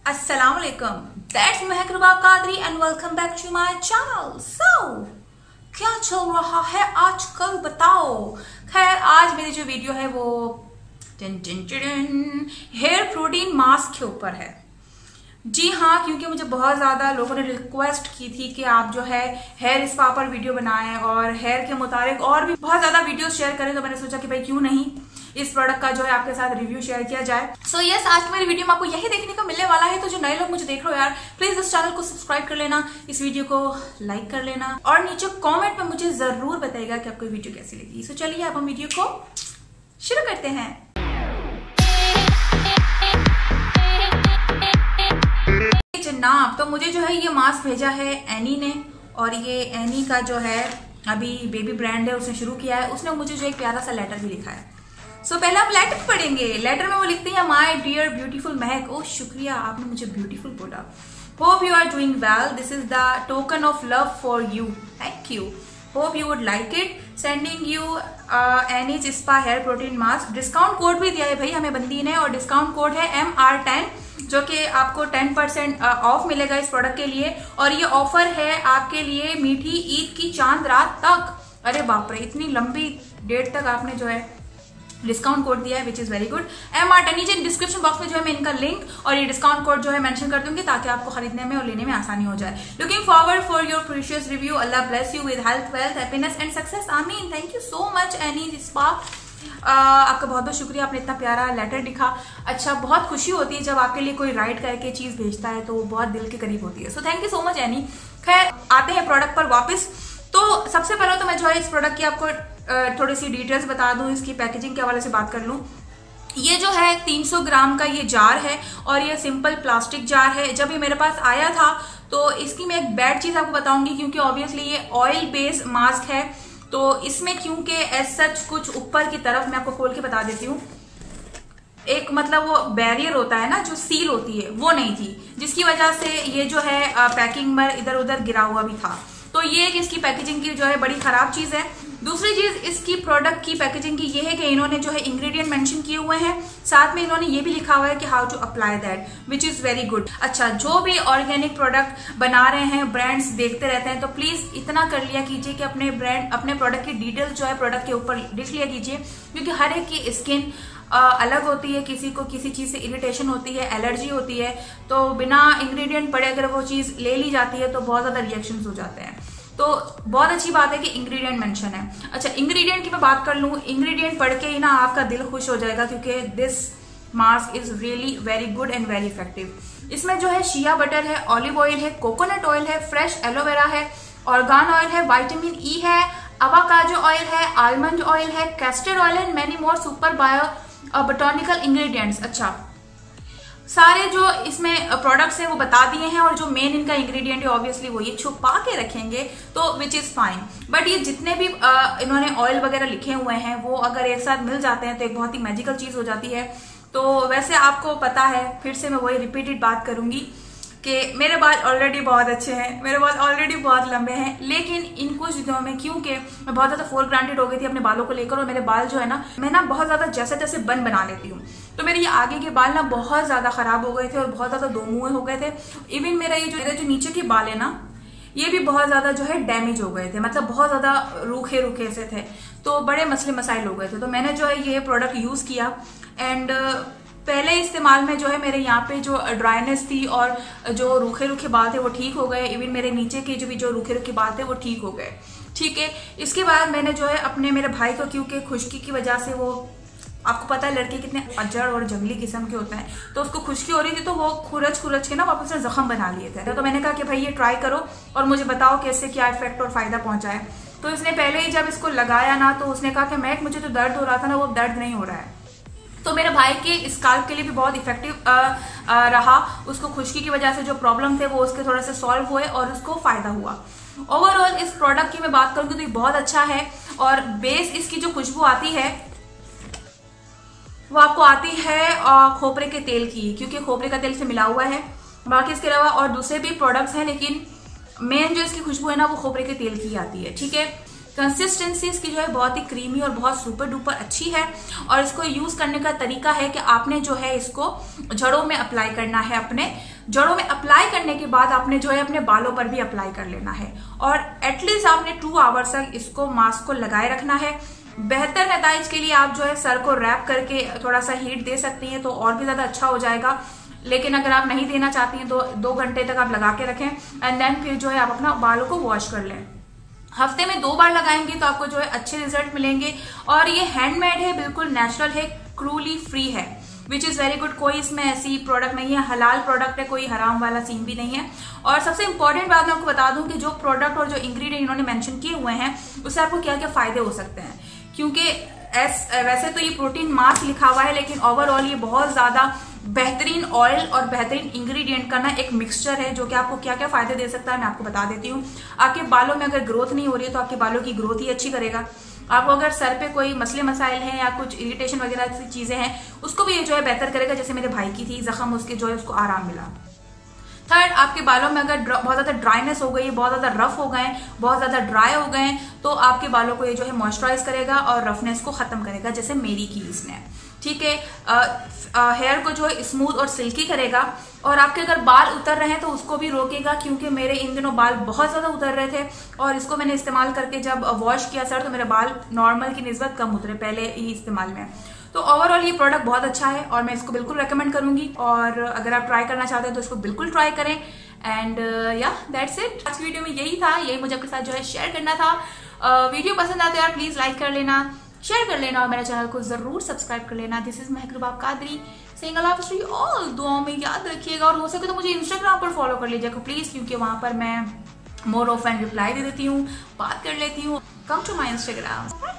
Assalamualaikum. That's Mehak Ruba Qadri and welcome back to my channel. So, क्या चल रहा है आजकल बताओ। खैर आज मेरी जो वीडियो है वो हेयर प्रोटीन मास्क के ऊपर है। जी हाँ, क्योंकि मुझे बहुत ज्यादा लोगों ने रिक्वेस्ट की थी कि आप जो है हेयर स्पा पर वीडियो बनाएं और हेयर के मुताबिक और भी बहुत ज्यादा वीडियो शेयर करें, तो मैंने सोचा कि भाई क्यों नहीं इस प्रोडक्ट का जो है आपके साथ रिव्यू शेयर किया जाए। सो यस, आज की मेरी वीडियो में आपको यही देखने को मिलने वाला है। तो जो नए लोग मुझे देख रहे हो यार, प्लीज इस चैनल को सब्सक्राइब कर लेना, इस वीडियो को लाइक कर लेना और नीचे कमेंट में मुझे जरूर बताइएगा कि आपको वीडियो कैसी लगी। सो चलिए अब हम वीडियो को शुरू करते हैं। जनाब, तो मुझे जो है ये मास्क भेजा है एनी ने, और ये एनी का जो है अभी बेबी ब्रांड है, उसने शुरू किया है। उसने मुझे जो एक प्यारा सा लेटर भी लिखा है। सो पहले आप लेटर पढ़ेंगे। लेटर में वो लिखती है, माय डियर ब्यूटीफुल महक। ओह शुक्रिया, आपने मुझे ब्यूटीफुल बोला। Hope you are doing well, this is the token of love for you, thank you. Hope you would like it, sending you Annie's spa hair protein mask. Discount code भी दिया है भाई हमें बंदी ने, और डिस्काउंट कोड है MR10, जो कि आपको 10% ऑफ मिलेगा इस प्रोडक्ट के लिए। और ये ऑफर है आपके लिए मीठी ईद की चांद रात तक। अरे बाप रे, इतनी लंबी डेट तक आपने जो है डिस्काउंट कोड दिया है, विच इज वेरी गुड। MR10, नीचे डिस्क्रिप्शन बॉक्स में जो है मैं इनका लिंक और ये डिस्काउंट कोड जो है मेंशन कर दूंगी ताकि आपको खरीदने में और लेने में आसानी हो जाए। Looking forward for your precious review. अल्लाह bless you with health, wealth, happiness and success, आमीन। थैंक यू सो मच एनी स्पा, आपका बहुत बहुत शुक्रिया, आपने इतना प्यारा लेटर लिखा। अच्छा, बहुत खुशी होती है जब आपके लिए कोई राइट करके चीज भेजता है, तो वो बहुत दिल के करीब होती है। So thank you so much any. खैर आते हैं प्रोडक्ट पर वापस। तो सबसे पहले तो मैं जो है इस प्रोडक्ट की आपको थोड़ी सी डिटेल्स बता दूं, इसकी पैकेजिंग के हवाले से बात कर लूं। ये जो है 300 ग्राम का ये जार है और ये सिंपल प्लास्टिक जार है। जब ये मेरे पास आया था तो इसकी मैं एक बैड चीज आपको बताऊंगी, क्योंकि ऑब्वियसली ये ऑयल बेस्ड मास्क है, तो इसमें क्योंकि एज सच कुछ ऊपर की तरफ मैं आपको खोल के बता देती हूँ, एक मतलब वो बैरियर होता है ना, जो सील होती है, वो नहीं थी, जिसकी वजह से ये जो है पैकिंग में इधर उधर गिरा हुआ भी था। तो ये इसकी पैकेजिंग की जो है बड़ी खराब चीज है। दूसरी चीज इसकी प्रोडक्ट की पैकेजिंग की ये है कि इन्होंने जो है इंग्रेडिएंट मेंशन किए हुए हैं, साथ में इन्होंने ये भी लिखा हुआ है कि how to apply that, which is very good. अच्छा, जो भी ऑर्गेनिक प्रोडक्ट बना रहे हैं, ब्रांड्स देखते रहते हैं, तो प्लीज इतना कर लिया कीजिए कि अपने ब्रांड, अपने प्रोडक्ट की डिटेल्स जो है प्रोडक्ट के ऊपर लिख लिया कीजिए, क्योंकि हर एक की स्किन अलग होती है। किसी को किसी चीज से इरिटेशन होती है, एलर्जी होती है, तो बिना इंग्रेडिएंट पढ़े अगर वो चीज ले ली जाती है तो बहुत ज्यादा रिएक्शंस हो जाते हैं। तो बहुत अच्छी बात है कि इंग्रेडिएंट मेंशन है। अच्छा, इंग्रेडिएंट की मैं बात कर लूं, इंग्रेडिएंट पढ़ के ही ना आपका दिल खुश हो जाएगा, क्योंकि this mask is really very good and very effective. इसमें जो है शिया बटर है, ऑलिव ऑयल है, कोकोनट ऑयल है, फ्रेश एलोवेरा है, ऑर्गान ऑयल है, विटामिन ई है, अवाकाडो ऑयल है, आलमंड ऑयल है, castor oil and many more super bio botanical ingredients. अच्छा, सारे जो इसमें प्रोडक्ट्स हैं वो बता दिए हैं, और जो मेन इनका इंग्रेडिएंट है ऑब्वियसली वो ये छुपा के रखेंगे, तो विच इज फाइन। बट ये जितने भी इन्होंने ऑयल वगैरह लिखे हुए हैं वो अगर एक साथ मिल जाते हैं तो एक बहुत ही मैजिकल चीज हो जाती है। तो वैसे आपको पता है, फिर से मैं वही रिपीटेड बात करूंगी कि मेरे बाल ऑलरेडी बहुत अच्छे हैं, मेरे बाल ऑलरेडी बहुत लंबे हैं, लेकिन इन कुछ दिनों में क्योंकि मैं बहुत ज्यादा फोर ग्रांटेड हो गई थी अपने बालों को लेकर, और मेरे बाल जो है ना, मैं ना बहुत ज्यादा जैसे जैसे बन बना लेती हूँ, तो मेरे ये आगे के बाल ना बहुत ज्यादा खराब हो गए थे और बहुत ज्यादा दो मुंह हो गए थे। इवन मेरे जो नीचे के बाल है ना, ये भी बहुत ज्यादा जो है डैमेज हो गए थे, मतलब बहुत ज्यादा रूखे रूखे से थे, तो बड़े मसले मसाइल हो गए थे। तो मैंने जो है ये प्रोडक्ट यूज किया, एंड पहले इस्तेमाल में जो है मेरे यहाँ पे जो ड्राइनेस थी और जो रूखे रूखे बाल थे वो ठीक हो गए। इवन मेरे नीचे के जो रूखे रूखे बाल थे वो ठीक हो गए। ठीक है, इसके बाद मैंने जो है अपने मेरे भाई को, क्योंकि खुश्की की वजह से, वो आपको पता है लड़के कितने अजड़ और जंगली किस्म के होते हैं, तो उसको खुश्की हो रही थी, तो वो खुरच के ना वापस से जख्म बना लिए थे। तो मैंने कहा कि भाई ये ट्राई करो और मुझे बताओ कि इससे क्या इफेक्ट और फायदा पहुंचा है। तो इसने पहले ही जब इसको लगाया ना, तो उसने कहा कि मैं मुझे जो दर्द हो रहा था ना, वो दर्द नहीं हो रहा है। तो मेरे भाई के स्काल्प के लिए भी बहुत इफेक्टिव रहा। उसको खुश्की की वजह से जो प्रॉब्लम थे वो उसके थोड़े से सॉल्व हुए और उसको फायदा हुआ। ओवरऑल इस प्रोडक्ट की मैं बात करूंगी तो ये बहुत अच्छा है, और बेस इसकी जो खुशबू आती है वो आपको आती है खोपरे के तेल की, क्योंकि खोपरे का तेल से मिला हुआ है। बाकी इसके अलावा और दूसरे भी प्रोडक्ट्स हैं, लेकिन मेन जो इसकी खुशबू है ना वो खोपरे के तेल की आती है। ठीक है, कंसिस्टेंसी इसकी जो है बहुत ही क्रीमी और बहुत सुपर डुपर अच्छी है। और इसको यूज करने का तरीका है कि आपने जो है इसको जड़ों में अप्लाई करना है। अपने जड़ों में अप्लाई करने के बाद आपने जो है अपने बालों पर भी अप्लाई कर लेना है और एटलीस्ट आपने 2 आवर्स तक इसको मास्क को लगाए रखना है। बेहतर नताइज के लिए आप जो है सर को रैप करके थोड़ा सा हीट दे सकती हैं तो और भी ज्यादा अच्छा हो जाएगा। लेकिन अगर आप नहीं देना चाहती हैं तो 2 घंटे तक आप लगा के रखें एंड देन फिर जो है आप अपना बालों को वॉश कर लें। हफ्ते में 2 बार लगाएंगे तो आपको जो है अच्छे रिजल्ट मिलेंगे। और ये हैंडमेड है, बिल्कुल नेचुरल है, क्रूली फ्री है, विच इज वेरी गुड। कोई इसमें ऐसी प्रोडक्ट नहीं है, हलाल प्रोडक्ट है, कोई हराम वाला सीन भी नहीं है। और सबसे इंपॉर्टेंट बात मैं आपको बता दूं कि जो प्रोडक्ट और जो इंग्रेडिएंट इन्होंने मेंशन किए हुए हैं उससे आपको क्या क्या फायदे हो सकते हैं। क्योंकि वैसे तो ये प्रोटीन मास्क लिखा हुआ है लेकिन ओवरऑल ये बहुत ज्यादा बेहतरीन ऑयल और बेहतरीन इंग्रेडिएंट का ना एक मिक्सचर है जो कि आपको क्या क्या फायदे दे सकता है मैं आपको बता देती हूँ। आपके बालों में अगर ग्रोथ नहीं हो रही है तो आपके बालों की ग्रोथ ही अच्छी करेगा। आपको अगर सर पे कोई मसले मसाइल हैं या कुछ इरिटेशन वगैरह ऐसी चीजें हैं उसको भी ये जो है बेहतर करेगा। जैसे मेरे भाई की थी जख्म, उसके जो है उसको आराम मिला। थर्ड, आपके बालों में अगर बहुत ज्यादा ड्राइनेस हो गई, बहुत ज्यादा रफ हो गए, बहुत ज्यादा ड्राई हो गए तो आपके बालों को ये जो है मॉइस्चराइज करेगा और रफनेस को खत्म करेगा, जैसे मेरी की इसने। ठीक है, हेयर को जो है स्मूथ और सिल्की करेगा। और आपके अगर बाल उतर रहे हैं तो उसको भी रोकेगा, क्योंकि मेरे इन दिनों बाल बहुत ज्यादा उतर रहे थे और इसको मैंने इस्तेमाल करके जब वॉश किया सर तो मेरे बाल नॉर्मल की निस्बत कम उतरे पहले ही इस्तेमाल में। तो ओवरऑल ये प्रोडक्ट बहुत अच्छा है और मैं इसको बिल्कुल रेकमेंड करूंगी। और अगर आप ट्राई करना चाहते हैं तो इसको बिल्कुल ट्राई करें। एंड या दैट्स इट। आज की वीडियो में यही था, यही मुझे आपके साथ जो है शेयर करना था। वीडियो पसंद आते यार प्लीज लाइक कर लेना, शेयर कर लेना और मेरे चैनल को जरूर सब्सक्राइब कर लेना। दिस इज महकरूबा कादरी सेइंग अल्लाह हाफ़िज़ टू ऑल। दुआओं में याद रखिएगा और हो सके तो मुझे इंस्टाग्राम पर फॉलो कर लीजिएगा प्लीज, क्योंकि वहां पर मैं मोर ऑफ एंड रिप्लाई दे देती हूँ, बात कर लेती हूँ। Come to my Instagram.